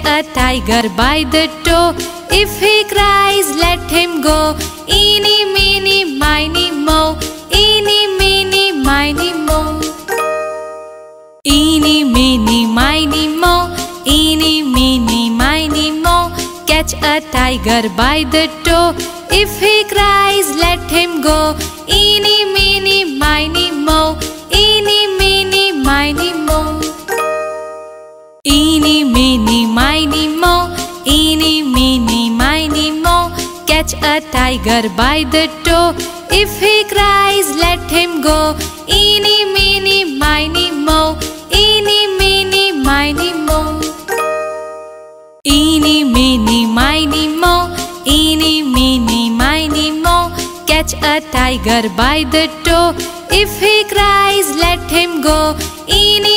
a tiger by the toe. If he cries, let him go. Eeny, meeny, miny, moe. Eeny, meeny, miny, moe. Eeny, meeny, miny, moe. Eeny, meeny, miny, moe. Catch a tiger by the toe. If he cries, let him go. Eeny, meeny, miny, moe. Eeny, meeny, miny, moe. Eeny, meeny, miny, moe. Eeny, meeny, miny, moe. Catch a tiger by the toe. If he cries, let him go. Eeny, meeny, miny, moe. Eeny, meeny, miny, moe. Eeny, meeny, miny, moe. Eeny, meeny, miny, moe. Catch a tiger by the toe. If he cries, let him go. Eeny,